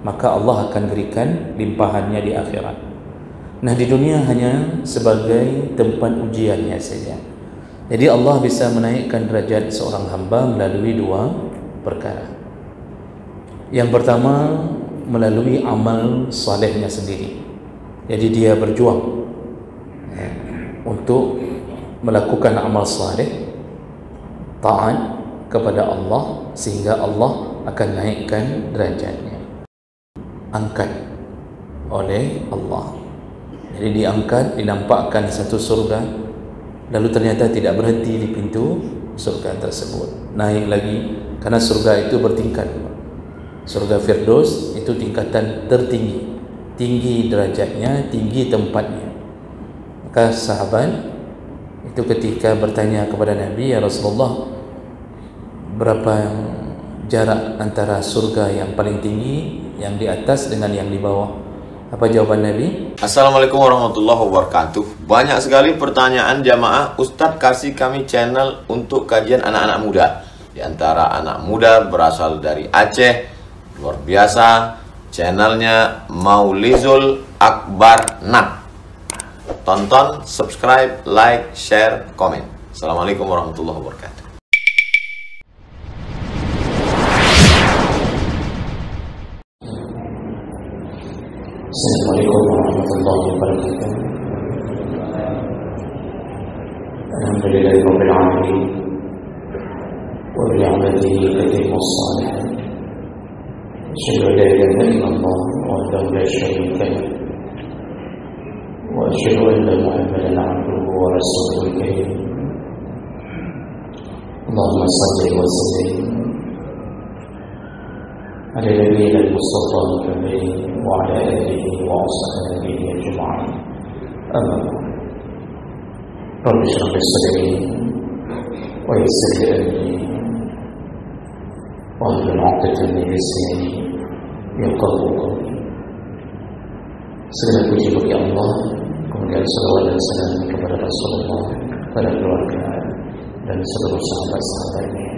maka Allah akan berikan limpahannya di akhirat. Nah, di dunia hanya sebagai tempat ujiannya saja. Jadi Allah bisa menaikkan derajat seorang hamba melalui dua perkara. Yang pertama, melalui amal salehnya sendiri. Jadi dia berjuang untuk melakukan amal saleh, taat kepada Allah, sehingga Allah akan naikkan derajatnya, angkat oleh Allah. Jadi diangkat, dinampakkan satu surga, lalu ternyata tidak berhenti di pintu surga tersebut, naik lagi, karena surga itu bertingkat. Surga Firdaus itu tingkatan tertinggi, tinggi derajatnya, tinggi tempatnya. Maka sahabat itu ketika bertanya kepada Nabi, ya Rasulullah, berapa jarak antara surga yang paling tinggi, yang di atas dengan yang di bawah? Apa jawaban Nabi? Assalamualaikum warahmatullahi wabarakatuh. Banyak sekali pertanyaan jamaah, Ustadz kasih kami channel untuk kajian anak-anak muda. Di antara anak muda berasal dari Aceh, luar biasa, channelnya Maulizul Akbar Nak. Tonton, subscribe, like, share, komen. Assalamualaikum warahmatullahi wabarakatuh. Assalamualaikum warahmatullahi wabarakatuh. Alhamdulillahirabbil alamin wa bi ni'matihi tatimmus shalihat. Asyhadu an la ilaha illallah wahdahu la syarika lah wa asyhadu anna Muhammadan 'abduhu wa rasuluhul karim. Allahumma shalli wa sallim على نبينا المصطفى محمد وعلى آله وأصحابه أجمعين. أما بعد، رب اشرح لي صدري ويسر لي أمري واحلل عقدة من لساني يفقهوا قولي. Segala puji bagi Allah, kemudian salawat dan salam kepada Rasulullah, pada keluarga dan seluruh sahabat-sahabatnya.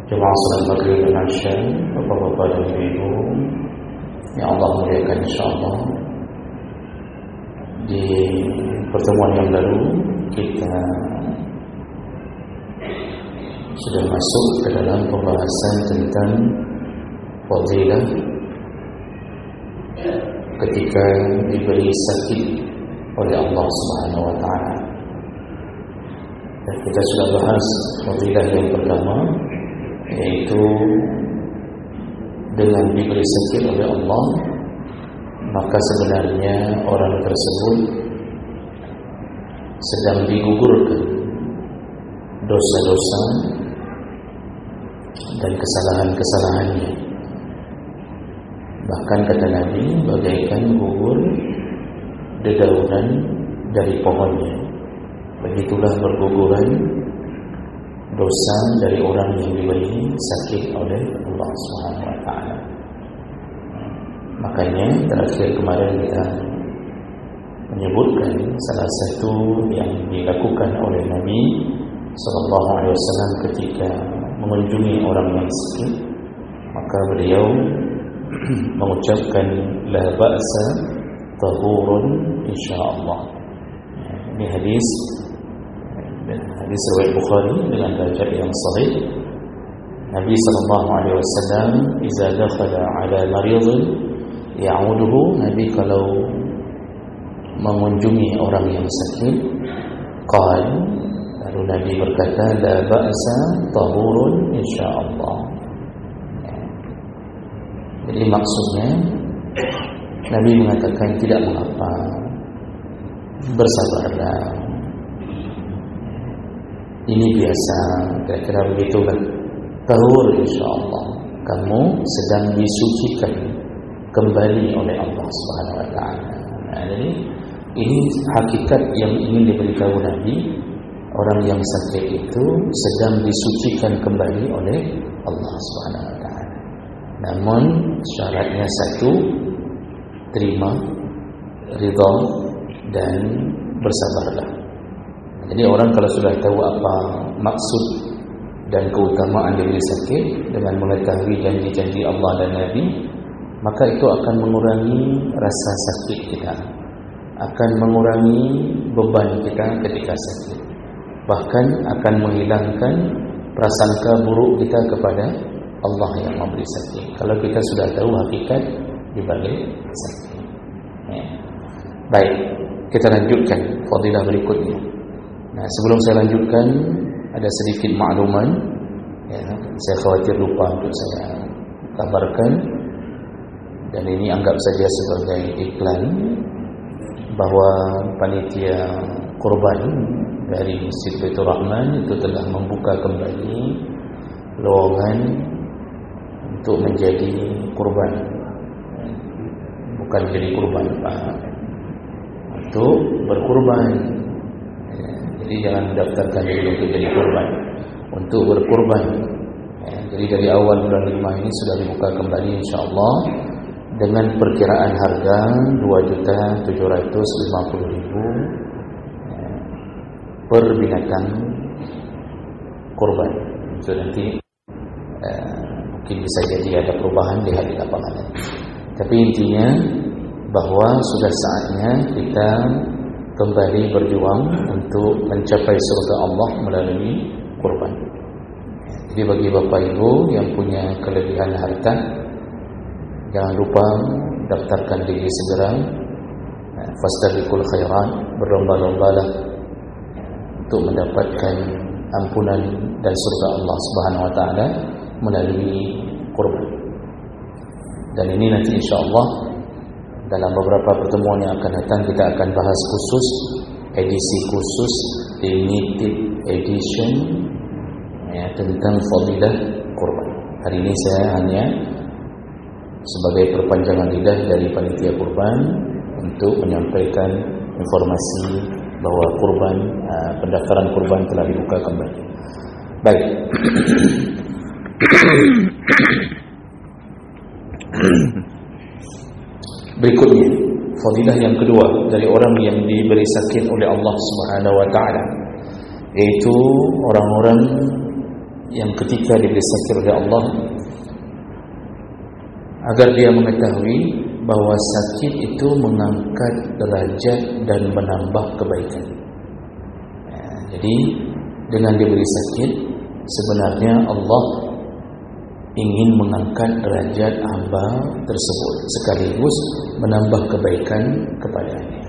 Jemaah salat maghrib dan isya, bapak-bapak dan ibu yang Allah muliakan insyaallah. Di pertemuan yang lalu kita sudah masuk ke dalam pembahasan tentang fadilah ketika diberi sakit oleh Allah Subhanahu wa taala. Dan kita sudah bahas fadilah yang pertama, yaitu dengan diberi sakit oleh Allah, maka sebenarnya orang tersebut sedang digugurkan dosa-dosa dan kesalahan-kesalahannya. Bahkan kata Nabi, bagaikan gugur dedaunan dari pohonnya. Begitulah berguguran dosa dari orang yang diberi sakit oleh Allah Subhanahu wa taala. Makanya terakhir kemarin kita menyebutkan salah satu yang dilakukan oleh Nabi sallallahu alaihi wasallam ketika mengunjungi orang yang sakit, maka beliau mengucapkan la ba'sa tahurun insyaallah. Ini hadis riwayat Bukhari dengan derajat yang sahih. Nabi sallallahu alaihi wasallam idza dakhala ala marid ya'uduhu, Nabi kalau mengunjungi orang yang sakit, lalu Nabi berkata la ba'sa tahurun insyaallah. Jadi maksudnya Nabi mengatakan tidak mengapa, bersabarlah, ini biasa, kira-kira begitulah. Tahur insyaallah, kamu sedang disucikan kembali oleh Allah Subhanahu wa taala. Nah, jadi ini hakikat yang ingin diberitahu Nabi. Orang yang sakit itu sedang disucikan kembali oleh Allah Subhanahu wa taala. Namun syaratnya satu, terima, ridha dan bersabarlah. Jadi orang kalau sudah tahu apa maksud dan keutamaan diberi sakit dengan mengetahui janji-janji Allah dan Nabi, maka itu akan mengurangi rasa sakit kita, akan mengurangi beban kita ketika sakit, bahkan akan menghilangkan prasangka buruk kita kepada Allah yang memberi sakit kalau kita sudah tahu hakikat di balik sakit. Baik, kita lanjutkan fadilah berikutnya. Nah, sebelum saya lanjutkan, ada sedikit makluman, saya khawatir lupa untuk saya kabarkan, dan ini anggap saja sebagai iklan bahawa panitia kurban dari Masjid Baitur Rahman itu telah membuka kembali lowongan untuk menjadi kurban, bukan jadi kurban, untuk berkurban. Jadi jangan mendaftarkan diri untuk jadi kurban, untuk berkurban. Jadi dari awal bulan 5 ini sudah dibuka kembali insyaAllah dengan perkiraan harga 2.750.000 per binatang kurban. So nanti mungkin bisa jadi ada perubahan, lihat di lapangan. Tapi intinya bahwa sudah saatnya kita kembali berjuang untuk mencapai surga Allah melalui kurban. Jadi bagi Bapak Ibu yang punya kelebihan harta, jangan lupa daftarkan diri segera. Fastabiqul khairat, berlomba-lombalah untuk mendapatkan ampunan dan surga Allah Subhanahu wa taala melalui kurban. Dan ini nanti insya-Allah dalam beberapa pertemuan yang akan datang kita akan bahas khusus, edisi khusus, limited edition tentang fadilah kurban. Hari ini saya hanya sebagai perpanjangan lidah dari panitia kurban untuk menyampaikan informasi bahawa kurban, pendaftaran kurban telah dibuka kembali. Baik. Berikutnya, fadilah yang kedua dari orang yang diberi sakit oleh Allah Subhanahu wa taala, yaitu orang-orang yang ketika diberi sakit oleh Allah, agar dia mengetahui bahwa sakit itu mengangkat derajat dan menambah kebaikan. Jadi dengan diberi sakit, sebenarnya Allah ingin mengangkat derajat hamba tersebut sekaligus menambah kebaikan kepadanya.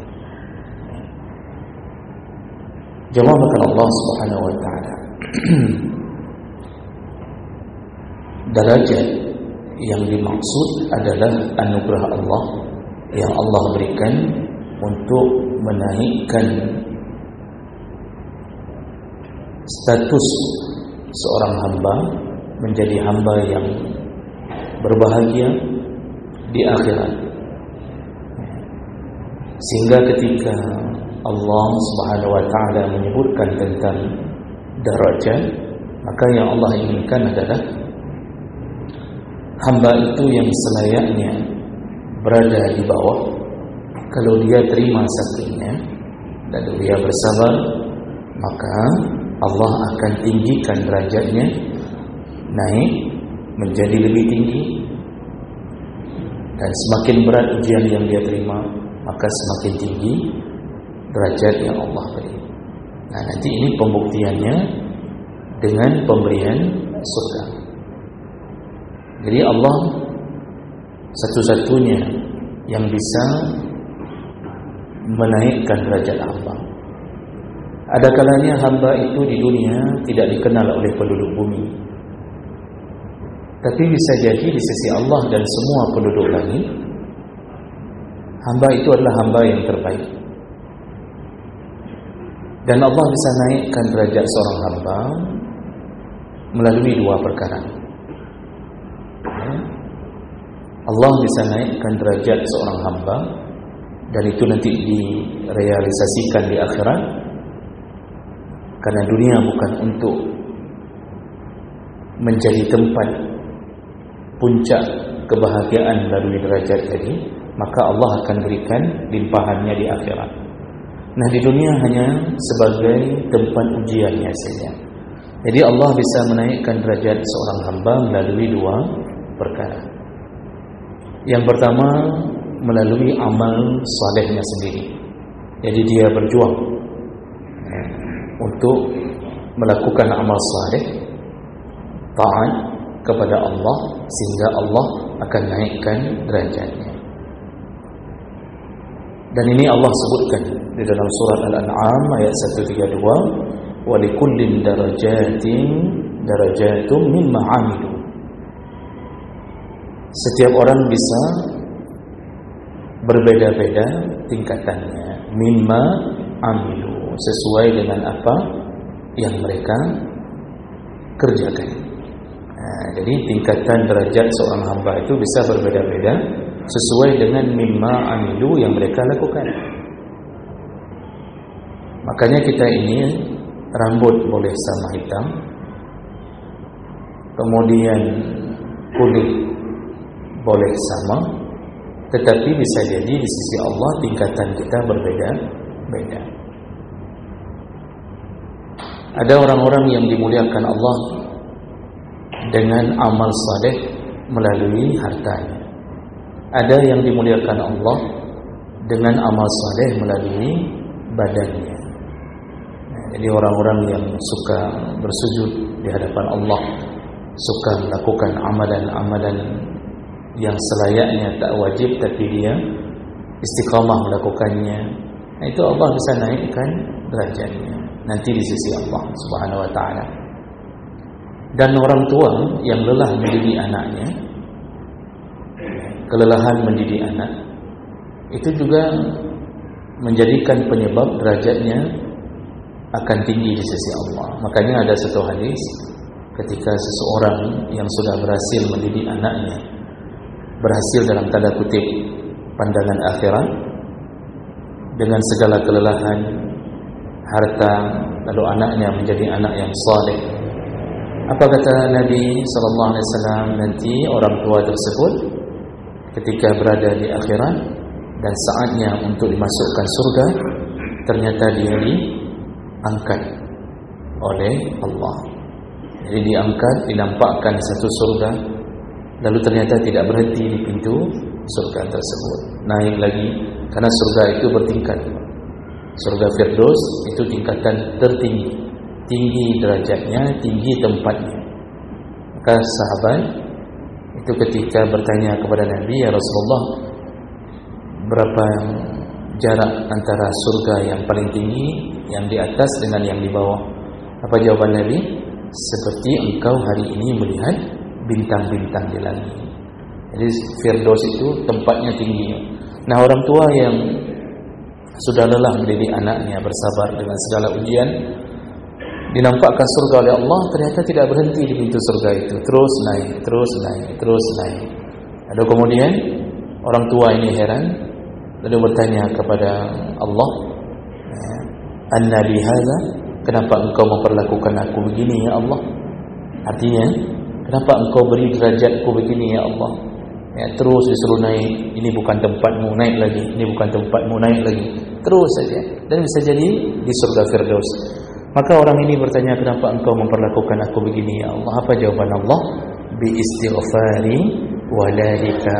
Jawabkan Allah Subhanahu wa taala. Derajat yang dimaksud adalah anugerah Allah yang Allah berikan untuk menaikkan status seorang hamba menjadi hamba yang berbahagia di akhirat. Sehingga ketika Allah Subhanahu wa taala menyebutkan tentang darajat, maka yang Allah inginkan adalah hamba itu yang selayaknya berada di bawah. Kalau dia terima sakitnya dan dia bersabar, maka Allah akan tinggikan derajatnya, naik menjadi lebih tinggi. Dan semakin berat ujian yang dia terima, maka semakin tinggi derajat yang Allah beri. Nah, nanti ini pembuktiannya dengan pemberian surga. Jadi Allah satu-satunya yang bisa menaikkan derajat hamba. Ada kalanya hamba itu di dunia tidak dikenal oleh penduduk bumi, tapi bisa jadi di sisi Allah dan semua penduduk langit, hamba itu adalah hamba yang terbaik. Dan Allah bisa naikkan derajat seorang hamba melalui dua perkara. Allah bisa naikkan derajat seorang hamba, dan itu nanti direalisasikan di akhirat. Karena dunia bukan untuk menjadi tempat puncak kebahagiaan melalui derajat tadi, maka Allah akan berikan limpahannya di akhirat. Nah, di dunia hanya sebagai tempat ujiannya saja. Jadi Allah bisa menaikkan derajat seorang hamba melalui dua perkara. Yang pertama, melalui amal salehnya sendiri. Jadi dia berjuang untuk melakukan amal saleh, taat kepada Allah, sehingga Allah akan naikkan derajatnya. Dan ini Allah sebutkan di dalam surat Al-An'am ayat 132, wa likullin darajatum mimma 'amilu. Setiap orang bisa berbeda-beda tingkatannya, mimma 'amilu, sesuai dengan apa yang mereka kerjakan. Jadi tingkatan derajat seorang hamba itu bisa berbeda-beda sesuai dengan mimma 'amilu yang mereka lakukan. Makanya kita ini rambut boleh sama hitam, kemudian kulit boleh sama, tetapi bisa jadi di sisi Allah tingkatan kita berbeda-beda. Ada orang-orang yang dimuliakan Allah dengan amal saleh melalui hartanya. Ada yang dimuliakan Allah dengan amal saleh melalui badannya. Jadi orang-orang yang suka bersujud di hadapan Allah, suka melakukan amalan-amalan yang selayaknya tak wajib tapi dia istiqamah melakukannya, itu Allah bisa naikkan derajatnya nanti di sisi Allah Subhanahu wa taala. Dan orang tua yang lelah mendidik anaknya, kelelahan mendidik anak, itu juga menjadikan penyebab derajatnya akan tinggi di sisi Allah. Makanya ada satu hadis, ketika seseorang yang sudah berhasil mendidik anaknya, berhasil dalam tanda kutip pandangan akhirat, dengan segala kelelahan, harta, lalu anaknya menjadi anak yang saleh. Apa kata Nabi sallallahu alaihi wasallam? Nanti orang tua tersebut ketika berada di akhirat dan saatnya untuk dimasukkan surga, ternyata dia diangkat oleh Allah. Jadi diangkat, dinampakkan satu surga, lalu ternyata tidak berhenti di pintu surga tersebut, naik lagi, karena surga itu bertingkat. Surga Firdaus itu tingkatan tertinggi, tinggi derajatnya, tinggi tempatnya. Maka sahabat itu ketika bertanya kepada Nabi, ya Rasulullah, berapa jarak antara surga yang paling tinggi, yang di atas dengan yang di bawah? Apa jawaban Nabi? Seperti engkau hari ini melihat bintang-bintang di langit. Jadi Firdaus itu tempatnya tinggi. Nah, orang tua yang sudah lelah mendidik anaknya, bersabar dengan segala ujian, dinampakkan surga oleh Allah, ternyata tidak berhenti di pintu surga itu, terus naik, terus naik, terus naik. Lalu kemudian orang tua ini heran, lalu bertanya kepada Allah, "Anna li hadza?" Kenapa engkau memperlakukan aku begini ya Allah? Artinya, kenapa engkau beri derajatku begini ya Allah? Ya, terus disuruh naik, ini bukan tempatmu, naik lagi, ini bukan tempatmu, naik lagi, terus saja. Dan bisa jadi di surga Firdaus. Maka orang ini bertanya, kenapa engkau memperlakukan aku begini ya Allah? Apa jawaban Allah? Bi istighfari waladika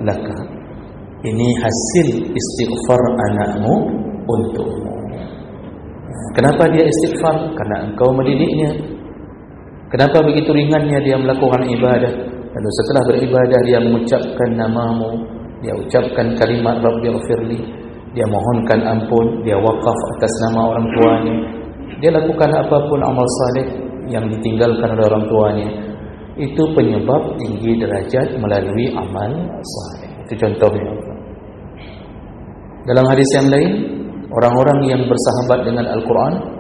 laka. Ini hasil istighfar anakmu untukmu. Kenapa dia istighfar? Karena engkau mendidiknya. Kenapa begitu ringannya dia melakukan ibadah? Lalu setelah beribadah dia mengucapkan namamu, dia ucapkan kalimat Rabbighfirli, dia mohonkan ampun, dia wakaf atas nama orang tuanya, dia lakukan apapun amal saleh yang ditinggalkan oleh orang tuanya. Itu penyebab tinggi derajat melalui amal saleh. Itu contohnya. Dalam hadis yang lain, orang-orang yang bersahabat dengan Al-Quran,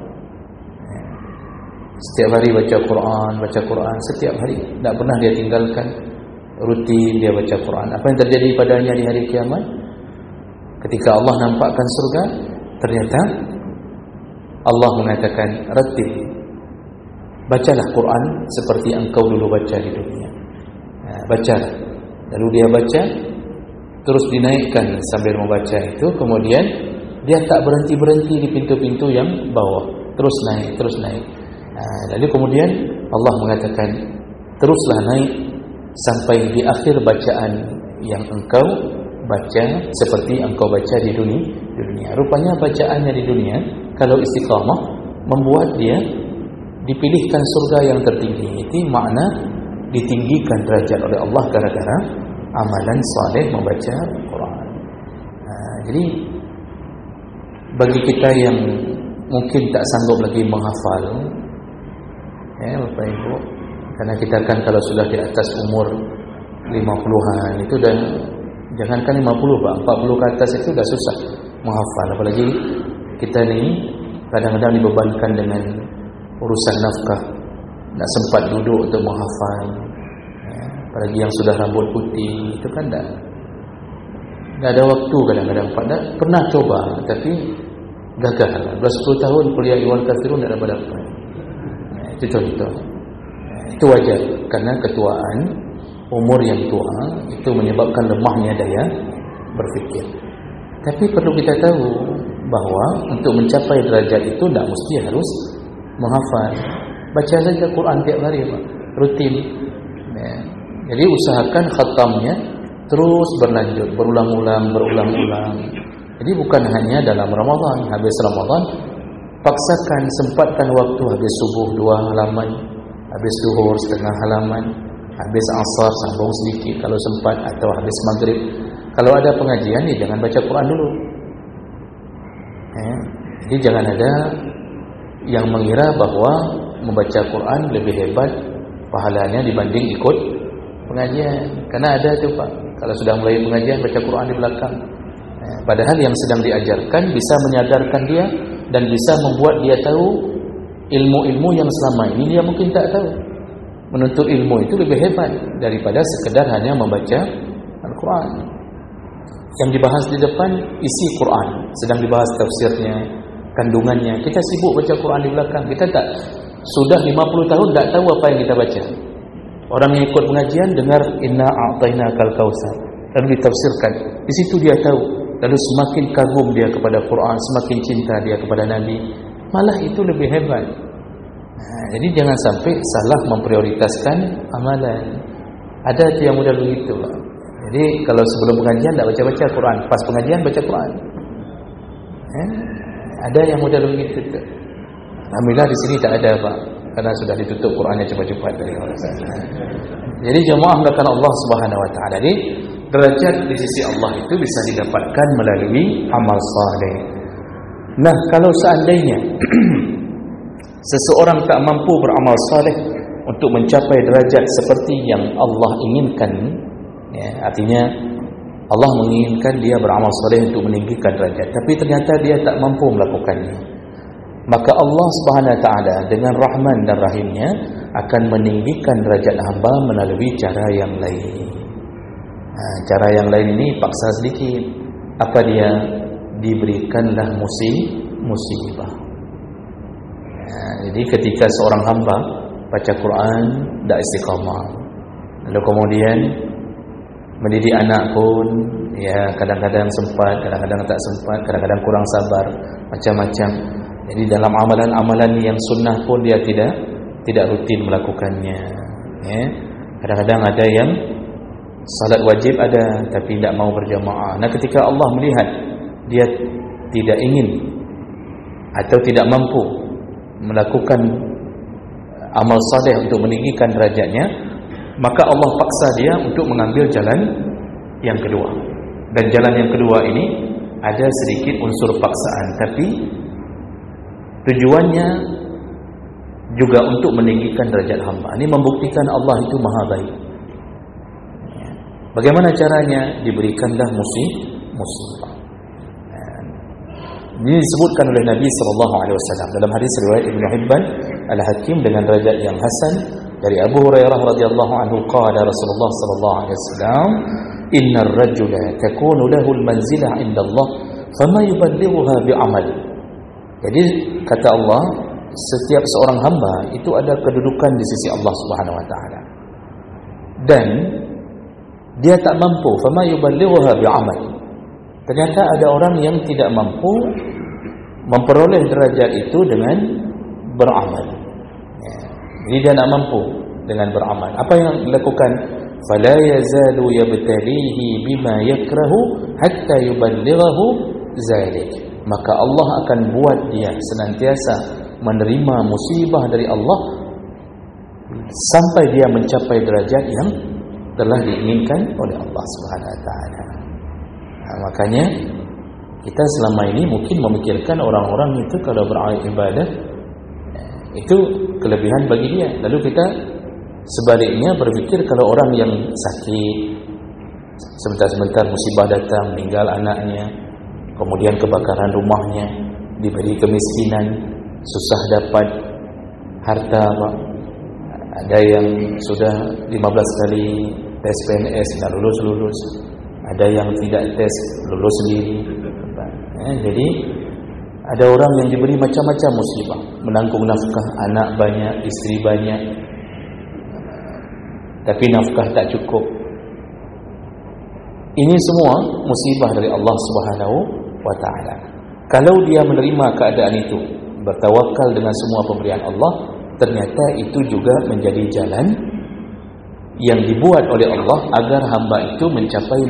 setiap hari baca Quran, setiap hari, tidak pernah dia tinggalkan, rutin dia baca Quran. Apa yang terjadi padanya di hari kiamat? Ketika Allah nampakkan surga, ternyata Allah mengatakan, "Rattil, bacalah Quran seperti engkau dulu baca di dunia." Bacalah. Lalu dia baca, terus dinaikkan sambil membaca itu, kemudian dia tak berhenti-berhenti di pintu-pintu yang bawah, terus naik, terus naik. Lalu kemudian Allah mengatakan, teruslah naik sampai di akhir bacaan yang engkau baca seperti engkau baca di dunia. Rupanya bacaannya di dunia kalau istiqamah membuat dia dipilihkan surga yang tertinggi. Itu makna ditinggikan derajat oleh Allah gara-gara amalan saleh membaca Quran. Jadi bagi kita yang mungkin tak sanggup lagi menghafal, Bapak Ibu, karena kita kan kalau sudah di atas umur 50-an itu dah, jangankan 50 Pak, 40 ke atas itu dah susah menghafal. Apalagi kita ni kadang-kadang dibebankan dengan urusan nafkah, tak sempat duduk untuk menghafal. Apalagi yang sudah rambut putih itu kan tak ada waktu kadang-kadang. Pernah coba tapi gagal. 10 tahun kuliah Iwal Kathirun tak dapat. Itu contoh. Itu wajar karena ketuaan, umur yang tua itu menyebabkan lemahnya daya berfikir. Tapi perlu kita tahu bahawa untuk mencapai derajat itu tak mesti harus menghafal. Baca saja Quran tiap hari Pak, rutin. Jadi usahakan khatamnya terus berlanjut, berulang-ulang. Jadi bukan hanya dalam Ramadan. Habis Ramadan paksakan, sempatkan waktu. Habis subuh 2 halaman, habis zuhur setengah halaman, habis asar sambung sedikit kalau sempat, atau habis maghrib. Kalau ada pengajian ni jangan baca Quran dulu. Jadi jangan ada yang mengira bahawa membaca Quran lebih hebat pahalanya dibanding ikut pengajian. Karena ada tu Pak, kalau sudah mulai pengajian baca Quran di belakang. Padahal yang sedang diajarkan bisa menyadarkan dia dan bisa membuat dia tahu ilmu-ilmu yang selama ini dia mungkin tak tahu. Menuntut ilmu itu lebih hebat daripada sekedar hanya membaca Al-Quran. Yang dibahas di depan isi Quran, sedang dibahas tafsirnya, kandungannya. Kita sibuk baca Quran di belakang. Kita tak, sudah 50 tahun tak tahu apa yang kita baca. Orang yang ikut pengajian dengar inna a'tainakal kautsar, lalu ditafsirkan. Di situ dia tahu. Lalu semakin kagum dia kepada Quran, semakin cinta dia kepada Nabi. Malah itu lebih hebat. Jadi jangan sampai salah memprioritaskan amalan. Ada yang mudah begitu Pak. Jadi kalau sebelum pengajian tak baca-baca Quran, pas pengajian baca Quran. Ada yang mudah begitu. Alhamdulillah di sini tak ada Pak, karena sudah ditutup Qurannya cepat-cepat dari orang sana. Jadi jemaah melakukan Allah Subhanahu Wa Taala. Jadi derajat di sisi Allah itu bisa didapatkan melalui amal saleh. Nah, kalau seandainya seseorang tak mampu beramal saleh untuk mencapai derajat seperti yang Allah inginkan, artinya Allah menginginkan dia beramal saleh untuk meninggikan derajat, tapi ternyata dia tak mampu melakukannya, maka Allah Subhanahu Wa Taala dengan Rahman dan Rahimnya akan meninggikan derajat hamba melalui cara yang lain. Cara yang lain ini paksa sedikit. Apa dia? Diberikanlah musibah. Jadi ketika seorang hamba baca Quran tak istiqamah, lalu kemudian mendidik anak pun kadang-kadang sempat, kadang-kadang tak sempat, kadang-kadang kurang sabar, macam-macam. Jadi dalam amalan-amalan yang sunnah pun dia tidak rutin melakukannya. Kadang-kadang ada yang salat wajib ada tapi tidak mau berjamaah. Nah, ketika Allah melihat dia tidak ingin atau tidak mampu melakukan amal saleh untuk meninggikan derajatnya, maka Allah paksa dia untuk mengambil jalan yang kedua. Dan jalan yang kedua ini ada sedikit unsur paksaan, tapi tujuannya juga untuk meninggikan derajat hamba. Ini membuktikan Allah itu maha baik. Bagaimana caranya? Diberikanlah musibah. Ini disebutkan oleh Nabi SAW dalam hadis riwayat Ibnu Hibban Al-Hakim dengan derajat yang hasan dari Abu Hurairah radhiyallahu anhu, qala Rasulullah sallallahu alaihi wasallam, innar rajula takunu lahu al-manzilah 'inda Allah fama yuballighuha bi'amal. Jadi kata Allah, setiap seorang hamba itu ada kedudukan di sisi Allah Subhanahu Wa Taala, dan dia tak mampu, fama yuballighuha bi'amal. Ternyata ada orang yang tidak mampu memperoleh derajat itu dengan beramal. Jadi dia nak mampu dengan beramal. Apa yang dilakukan? Fala yazalu yabtalihi bima yakrahu hatta yuballighahu zalik. Maka Allah akan buat dia senantiasa menerima musibah dari Allah sampai dia mencapai derajat yang telah diinginkan oleh Allah Subhanahu wa taala. Makanya kita selama ini mungkin memikirkan orang-orang itu kalau beribadah itu kelebihan bagi dia. Lalu kita sebaliknya berpikir kalau orang yang sakit, sebentar-sebentar musibah datang, meninggal anaknya, kemudian kebakaran rumahnya, diberi kemiskinan, susah dapat harta, ada yang sudah 15 kali tes PNS tak lulus, ada yang tidak tes lulus sendiri. Jadi ada orang yang diberi macam-macam musibah, menanggung nafkah, anak banyak, isteri banyak, tapi nafkah tak cukup. Ini semua musibah dari Allah Subhanahu wa taala. Kalau dia menerima keadaan itu, bertawakal dengan semua pemberian Allah, ternyata itu juga menjadi jalan yang dibuat oleh Allah agar hamba itu mencapai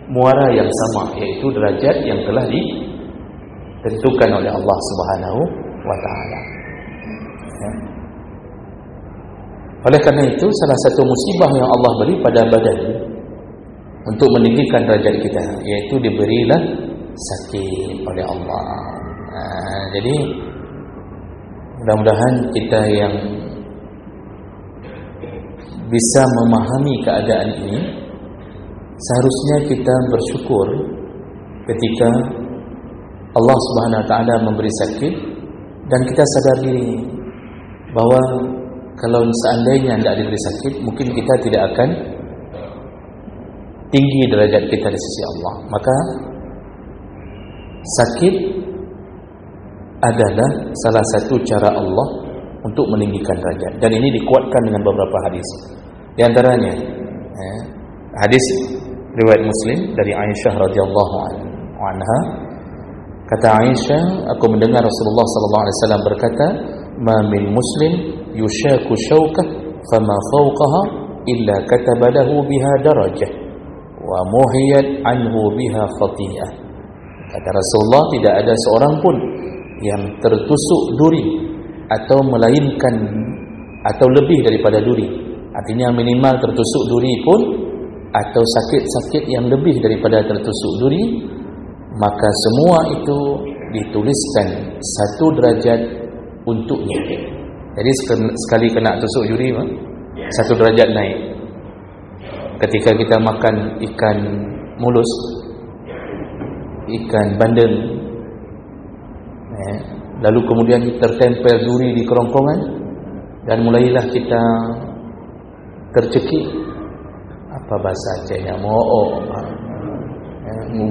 muara yang sama, yaitu derajat yang telah ditentukan oleh Allah Subhanahu wa taala. Oleh kerana itu, salah satu musibah yang Allah beri pada badan untuk meninggikan derajat kita, yaitu diberilah sakit oleh Allah. Jadi mudah-mudahan kita yang bisa memahami keadaan ini, seharusnya kita bersyukur ketika Allah Subhanahu wa taala memberi sakit, dan kita sadar diri bahawa kalau seandainya tidak diberi sakit, mungkin kita tidak akan tinggi derajat kita di sisi Allah. Maka sakit adalah salah satu cara Allah untuk meninggikan derajat, dan ini dikuatkan dengan beberapa hadis. Di antaranya hadis riwayat Muslim dari Aisyah radhiyallahu anha. Kata Aisyah, aku mendengar Rasulullah sallallahu alaihi wasallam berkata, "Ma min muslim yushaku shaukah fama fawqaha illa kataba lahu biha darajah wa muhiyat anhu biha khati'ah." Kata Rasulullah, tidak ada seorang pun yang tertusuk duri atau melainkan atau lebih daripada duri. Artinya minimal tertusuk duri pun atau sakit-sakit yang lebih daripada tertusuk duri, maka semua itu dituliskan satu derajat untuknya. Jadi sekali kena tusuk duri, satu derajat naik. Ketika kita makan ikan mulus, ikan bandeng, lalu kemudian tertempel duri di kerongkongan, dan mulailah kita tercekik, apa bahasa Acehnya, mo'ok,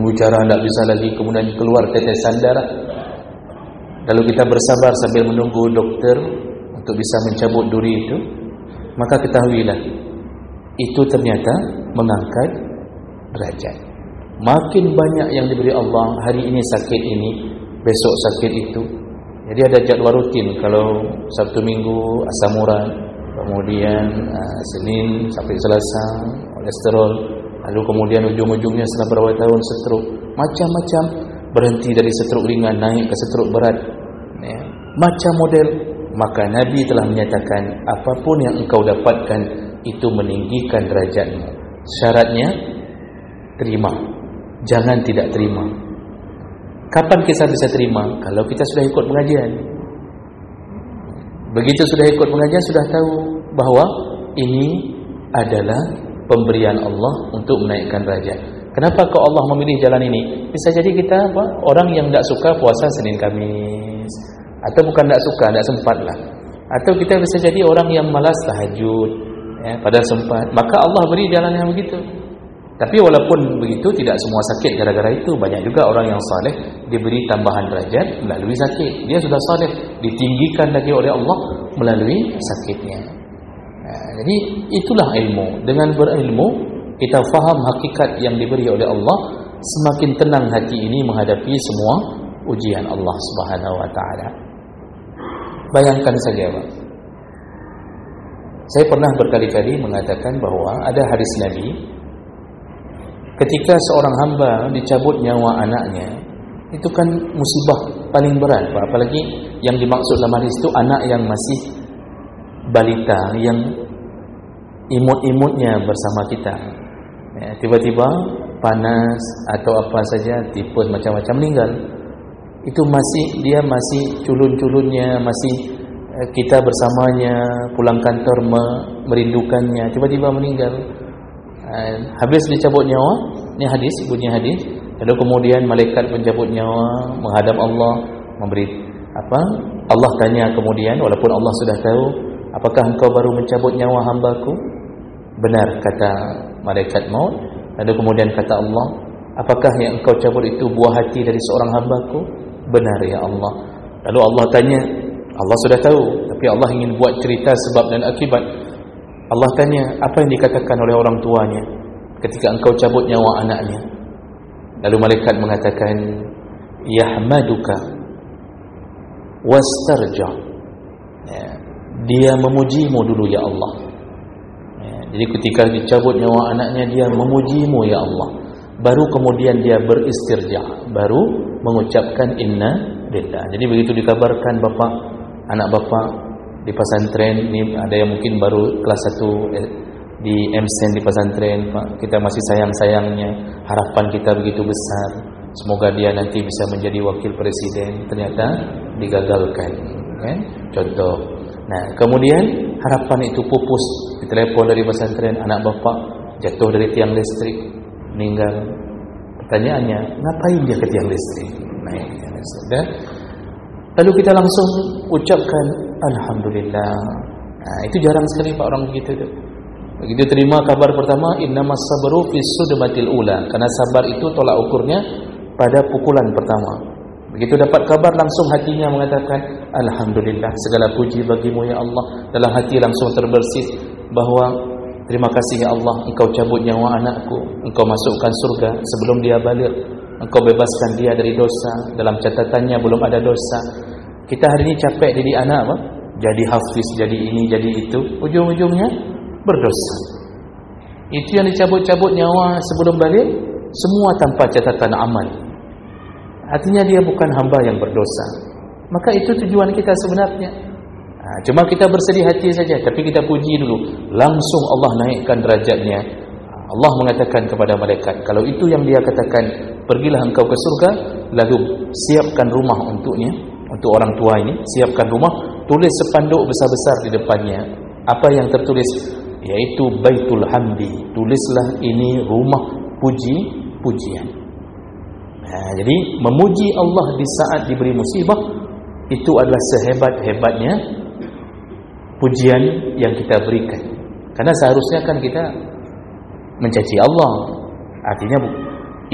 bicara tidak bisa lagi, kemudian keluar tetesan darah. Lalu kita bersabar sambil menunggu dokter untuk bisa mencabut duri itu, maka ketahuilah itu ternyata mengangkat derajat. Makin banyak yang diberi Allah, hari ini sakit ini, besok sakit itu. Jadi ada jadual rutin. Kalau Sabtu Minggu asam urat, kemudian Senin sampai Selasa kolesterol, lalu kemudian ujung-ujungnya setelah beberapa tahun stroke, macam-macam, berhenti dari stroke ringan naik ke stroke berat, macam model. Maka Nabi telah menyatakan, apapun yang engkau dapatkan itu meninggikan derajatmu. Syaratnya terima, jangan tidak terima. Kapan kita bisa terima? Kalau kita sudah ikut pengajian. Begitu sudah ikut pengajian, sudah tahu bahawa ini adalah pemberian Allah untuk menaikkan derajat. Kenapa kau Allah memilih jalan ini? Bisa jadi kita orang yang tidak suka puasa Senin Kamis, atau bukan tidak suka, tidak sempat lah. Atau kita bisa jadi orang yang malas tahajud, padahal sempat. Maka Allah beri jalan yang begitu. Tapi walaupun begitu, tidak semua sakit gara-gara itu. Banyak juga orang yang saleh diberi tambahan derajat melalui sakit. Dia sudah saleh, ditinggikan lagi oleh Allah melalui sakitnya. Jadi itulah ilmu. Dengan berilmu kita faham hakikat yang diberi oleh Allah, semakin tenang hati ini menghadapi semua ujian Allah Subhanahu wa taala. Bayangkan saja, Pak, Saya pernah berkali-kali mengatakan bahawa ada hadis Nabi, ketika seorang hamba dicabut nyawa anaknya, itu kan musibah paling berat, apalagi yang dimaksud dalam hadis itu anak yang masih balita, yang imut-imutnya bersama kita, tiba-tiba panas atau apa saja, tipus macam-macam, meninggal. Itu dia masih culun-culunnya, masih kita bersamanya, pulang kantor merindukannya, tiba-tiba meninggal. Habis dicabut nyawa, ini hadis, bunyi hadis. Lalu kemudian malaikat pencabut nyawa menghadap Allah, memberi apa? Allah tanya kemudian, walaupun Allah sudah tahu, apakah engkau baru mencabut nyawa hambaku? Benar, kata malaikat maut. Lalu kemudian kata Allah, apakah yang engkau cabut itu buah hati dari seorang hambaku? Benar ya Allah. Lalu Allah tanya, Allah sudah tahu, tapi Allah ingin buat cerita sebab dan akibat. Allah tanya, apa yang dikatakan oleh orang tuanya ketika engkau cabut nyawa anaknya? Lalu malaikat mengatakan, yahmaduka wastarja. Dia memujimu dulu ya Allah. Jadi ketika dicabut nyawa anaknya, dia memujimu ya Allah. Baru kemudian dia beristirja, baru mengucapkan inna lillah. Jadi begitu dikabarkan anak bapak di pesantren ini, ada yang mungkin baru kelas 1 di MSen di pesantren, Pak, kita masih sayang-sayangnya, harapan kita begitu besar, semoga dia nanti bisa menjadi wakil presiden, ternyata digagalkan, kan? Contoh. Nah, kemudian harapan itu pupus, ditelepon dari pesantren, anak bapak jatuh dari tiang listrik, meninggal. Pertanyaannya, ngapain dia ke tiang listrik? Naik ke tiang listrik. Dan lalu kita langsung ucapkan alhamdulillah. Nah, itu jarang sekali Pak orang begitu tu. Begitu terima kabar pertama, innamas sabru fis sudmatil ula, karena sabar itu tolak ukurnya pada pukulan pertama. Begitu dapat kabar, langsung hatinya mengatakan alhamdulillah, segala puji bagimu ya Allah. Dalam hati langsung terbersit bahawa terima kasih ya Allah, engkau cabut nyawa anakku, engkau masukkan surga sebelum dia balik, engkau bebaskan dia dari dosa, dalam catatannya belum ada dosa. Kita hari ini capek jadi anak, apa? Jadi hafiz, jadi ini, jadi itu, ujung-ujungnya berdosa. Itu yang dicabut-cabut nyawa sebelum balik, semua tanpa catatan amal. Artinya dia bukan hamba yang berdosa. Maka itu tujuan kita sebenarnya. Cuma kita bersedih hati saja, tapi kita puji dulu, langsung Allah naikkan derajatnya. Allah mengatakan kepada malaikat, kalau itu yang dia katakan, pergilah engkau ke surga, lalu siapkan rumah untuknya, untuk orang tua ini, siapkan rumah, tulis sepanduk besar-besar di depannya. Apa yang tertulis? Yaitu Baitul Hamdi. Tulislah ini rumah puji-pujian. Jadi memuji Allah di saat diberi musibah, itu adalah sehebat-hebatnya pujian yang kita berikan. Karena seharusnya kan kita mencaci Allah, artinya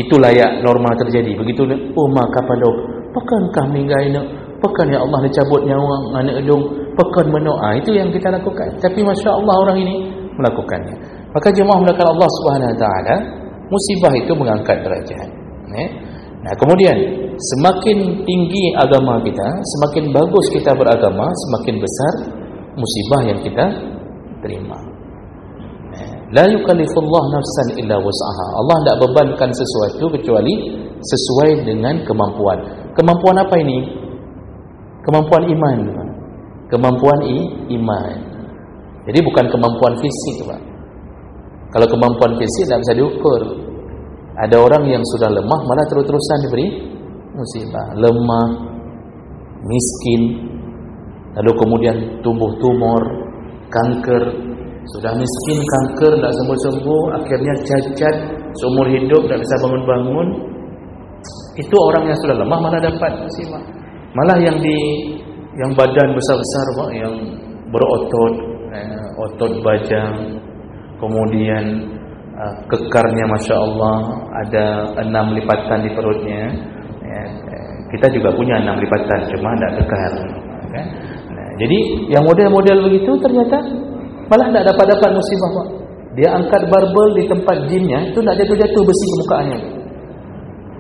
itu layak normal terjadi. Begitu maka pada pekan kami gaina, pekan ya Allah dicabut nyawa anak edung, pekan menoa, itu yang kita lakukan. Tapi masya Allah orang ini melakukannya. Maka jemaah melakukan Allah Subhanahu Wa Taala, musibah itu mengangkat derajat. Nah, kemudian semakin tinggi agama kita, semakin bagus kita beragama, semakin besar musibah yang kita terima. La yukallifullah nafsan illa wus'aha. Allah tidak bebankan sesuatu kecuali sesuai dengan kemampuan. Kemampuan apa ini? Kemampuan iman. Kemampuan iman. Jadi bukan kemampuan fisik, Pak. Kalau kemampuan fisik tidak bisa diukur. Ada orang yang sudah lemah malah terus-terusan diberi musibah, lemah, miskin, lalu kemudian tumbuh tumor, kanker. Sudah miskin, kanker, tidak sembuh-sembuh, akhirnya cacat, seumur hidup tidak bisa bangun-bangun. Itu orang yang sudah lemah malah dapat musibah. Malah yang badan besar-besar, Pak, yang berotot, otot bajang, kemudian kekarnya Masya Allah, ada 6 lipatan di perutnya. Kita juga punya 6 lipatan, cuma tidak kekar. Jadi yang model-model begitu ternyata malah tidak dapat musibah, Pak. Dia angkat barbel di tempat gymnya, itu tidak jatuh-jatuh besi ke mukanya.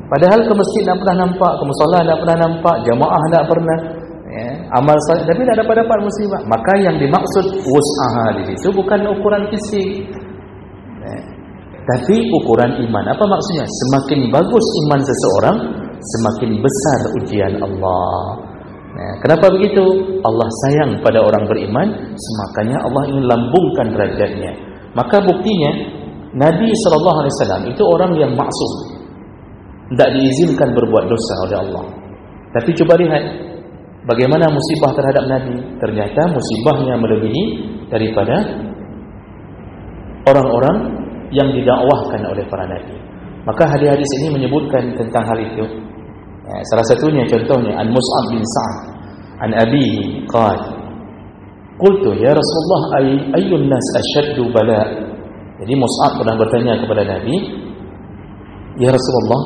Padahal ke masjid tidak pernah nampak, ke mushola tidak pernah nampak, jamaah tidak pernah. ya, amal saleh tapi tak dapat musibah. Maka yang dimaksud wus'aha di situ bukan ukuran fisik, ya, tapi ukuran iman. Apa maksudnya? Semakin bagus iman seseorang, semakin besar ujian Allah. Nah, kenapa begitu? Allah sayang pada orang beriman, makanya Allah ingin lambungkan derajatnya. Maka buktinya Nabi SAW itu orang yang maksum, tidak diizinkan berbuat dosa oleh Allah. Tapi coba lihat bagaimana musibah terhadap Nabi. Ternyata musibahnya melebihi daripada orang-orang yang didakwahkan oleh para Nabi. Maka hadis-hadis ini menyebutkan tentang hal itu. Salah satunya contohnya An Mus'ab bin Sa'ad an abihi qala qultu ya Rasulullah ayyun nas ashaddu bala. Jadi Mus'ab pernah bertanya kepada Nabi, ya Rasulullah,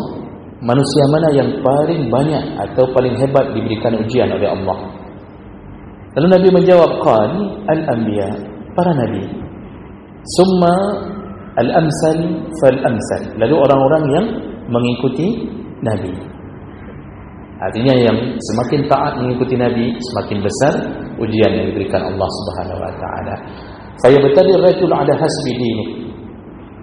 manusia mana yang paling banyak atau paling hebat diberikan ujian oleh Allah? Lalu Nabi menjawab, qala al-anbiya, para nabi, summa al-amsal fal-amsal, lalu orang-orang yang mengikuti Nabi. Artinya yang semakin taat mengikuti Nabi, semakin besar ujian yang diberikan Allah Subhanahu wa taala. Fayabtadi ar-rajul ala hasbi dini.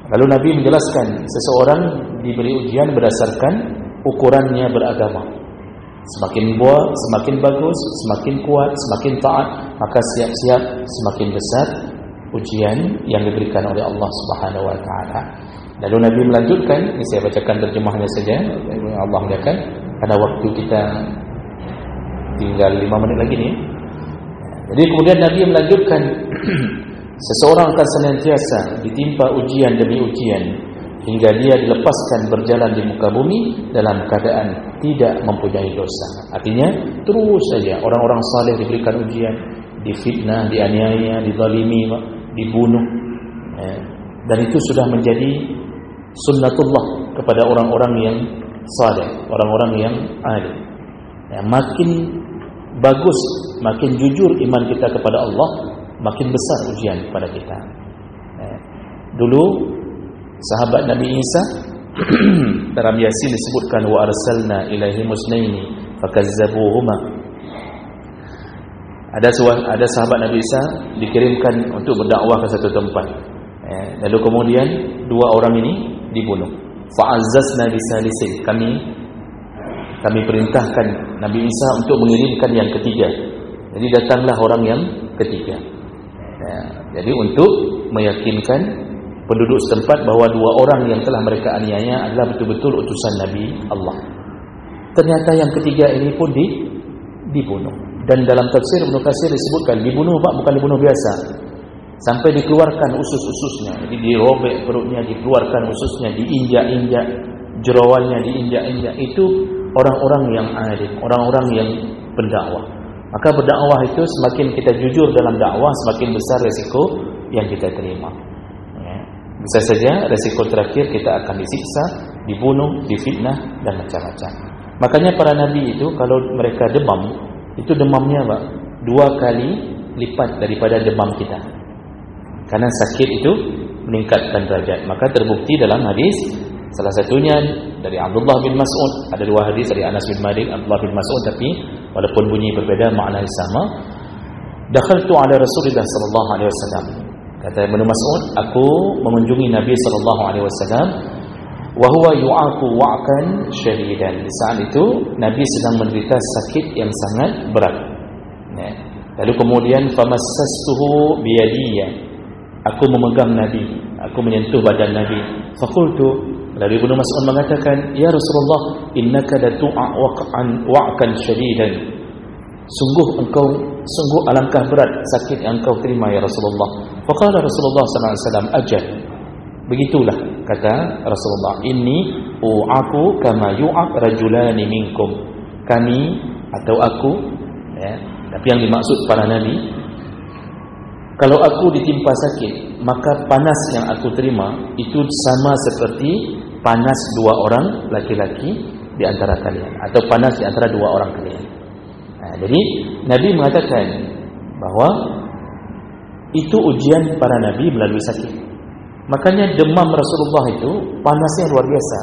Lalu Nabi menjelaskan seseorang diberi ujian berdasarkan ukurannya beragama. Semakin buat, semakin bagus, semakin kuat, semakin taat, maka siap-siap semakin besar ujian yang diberikan oleh Allah Subhanahu wa taala. Lalu Nabi melanjutkan, ini saya bacakan terjemahnya saja, Allah muliakan, karena waktu kita tinggal 5 menit lagi nih. Jadi kemudian Nabi melanjutkan, seseorang akan senantiasa ditimpa ujian demi ujian hingga dia dilepaskan berjalan di muka bumi dalam keadaan tidak mempunyai dosa. Artinya terus saja orang-orang saleh diberikan ujian, difitnah, dianiaya, dizalimi, dibunuh, dan itu sudah menjadi sunnatullah kepada orang-orang yang saleh, orang-orang yang alim. Makin bagus, makin jujur iman kita kepada Allah, makin besar ujian kepada kita. Dulu sahabat Nabi Isa dalam Yasin disebutkan wa arsalna ilaihim musnaini fakazzabuhuma. Ada sahabat Nabi Isa dikirimkan untuk berdakwah ke satu tempat. Lalu kemudian dua orang ini dibunuh. Fa'azzazna bisalisin. Kami perintahkan Nabi Isa untuk mengirimkan yang ketiga. Jadi datanglah orang yang ketiga. Jadi untuk meyakinkan penduduk setempat bahawa dua orang yang telah mereka aniaya adalah betul-betul utusan Nabi Allah. Ternyata yang ketiga ini pun dibunuh. Dan dalam tafsir Ibnu Katsir disebutkan dibunuh bukan dibunuh biasa. Sampai dikeluarkan usus-ususnya. Jadi dirobek perutnya, dikeluarkan ususnya, diinjak-injak, jerawannya diinjak-injak. Itu orang-orang yang alim, orang-orang yang pendakwah. Maka berdakwah itu semakin kita jujur dalam dakwah, semakin besar resiko yang kita terima. Bisa saja resiko terakhir kita akan disiksa, dibunuh, difitnah dan macam-macam. Makanya para nabi itu kalau mereka demam, itu demamnya 2 kali lipat daripada demam kita. Karena sakit itu meningkatkan derajat. Maka terbukti dalam hadis, salah satunya dari Abdullah bin Mas'ud, ada 2 hadis dari Anas bin Malik, Abdullah bin Mas'ud, tapi walaupun bunyi berbeza maknanya sama. Dakhaltu ala Rasulillah sallallahu alaihi wasallam. Kata Ibnu Mas'ud, aku mengunjungi Nabi sallallahu alaihi wasallam wa huwa yu'aqu wa'kan syadidan. Di saat itu Nabi sedang menderita sakit yang sangat berat. Lalu kemudian famassastuhu biyadiyya. Aku memegang Nabi, aku menyentuh badan Nabi. Faqultu, lalu Ibnu Mas'ud mengatakan, ya Rasulullah, innaka latu'a wa'kan syadidan. Sungguh alangkah berat sakit yang engkau terima ya Rasulullah. Faqala Rasulullah sallallahu alaihi wasallam, ajal. Begitulah kata Rasulullah, inni u'aku kama yu'ak rajulani minkum. Kami atau aku, tapi yang dimaksud para nabi, kalau aku ditimpa sakit, maka panas yang aku terima itu sama seperti panas 2 orang laki-laki di antara kalian, atau panas di antara 2 orang kalian. Jadi Nabi mengatakan bahawa itu ujian para nabi melalui sakit. Makanya demam Rasulullah itu panasnya luar biasa.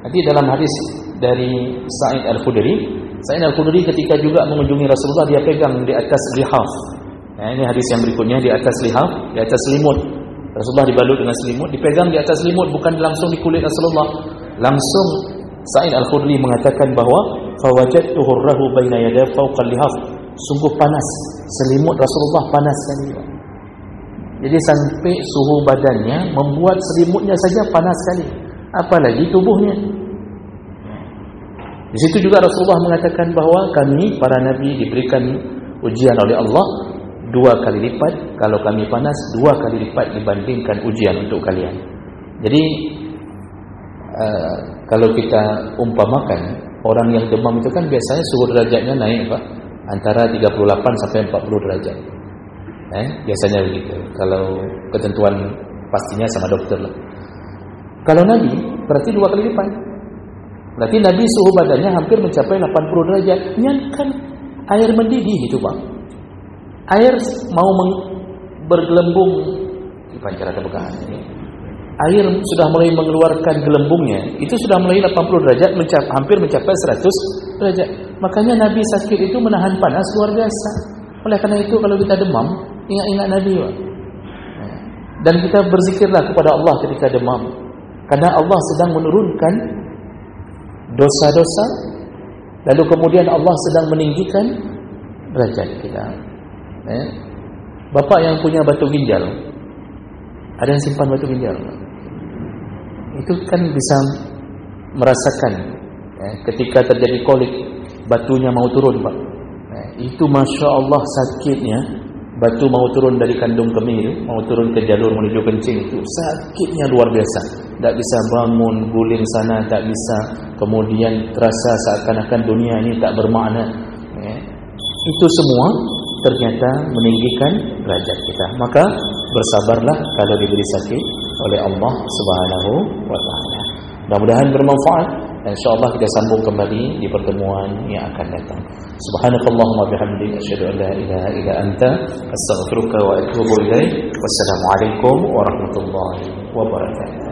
Nanti dalam hadis dari Sa'id Al-Khudri Sa'id Al-Khudri ketika juga mengunjungi Rasulullah, dia pegang di atas lihaf. Ini hadis yang berikutnya, di atas lihaf, di atas selimut. Rasulullah dibalut dengan selimut, dipegang di atas selimut, bukan langsung di kulit Rasulullah. Langsung Sa'id Al-Khudri mengatakan bahawa fawajadtuhu ar-rahu baina yaday fawqa lihaf. Sungguh panas, selimut Rasulullah panas sekali. Jadi sampai suhu badannya membuat selimutnya saja panas sekali, apalagi tubuhnya. Di situ juga Rasulullah mengatakan bahawa kami para nabi diberikan ujian oleh Allah 2 kali lipat. Kalau kami panas, 2 kali lipat dibandingkan ujian untuk kalian. Jadi kalau kita umpamakan, orang yang demam itu kan biasanya suhu derajatnya naik Pak, antara 38 sampai 40 derajat. Biasanya begitu. Kalau ketentuan pastinya sama dokter lah. Kalau Nabi berarti 2 kali lipat. Berarti Nabi suhu badannya hampir mencapai 80 derajat. Ini kan air mendidih itu Pak. Air mau bergelembung, gimana cara kepegangan ini? Air sudah mulai mengeluarkan gelembungnya, itu sudah mulai 80 derajat, hampir mencapai 100 derajat. Makanya Nabi sakit itu menahan panas luar biasa. Oleh karena itu kalau kita demam, ingat-ingat Nabi Pak. Dan kita berzikirlah kepada Allah ketika demam, karena Allah sedang menurunkan dosa-dosa, lalu kemudian Allah sedang meninggikan derajat kita. Bapak yang punya batu ginjal, ada yang simpan batu ginjal, itu kan bisa merasakan ketika terjadi kolik, batunya mau turun Pak. Itu Masya Allah sakitnya. Batu mau turun dari kandung kemih, mau turun ke jalur menuju kencing, itu sakitnya luar biasa. Tak bisa bangun, guling sana tak bisa. Kemudian terasa seakan-akan dunia ini tak bermakna. Itu semua ternyata meninggikan derajat kita. Maka bersabarlah kalau diberi sakit oleh Allah Subhanahu wa taala. Mudah-mudahan bermanfaat. InsyaAllah kita sambung kembali di pertemuan yang akan datang. Subhanakallahumma bihamdika asyhadu an la ilaha illa anta astaghfiruka wa atubu ilaik. Wassalamualaikum warahmatullahi wabarakatuh.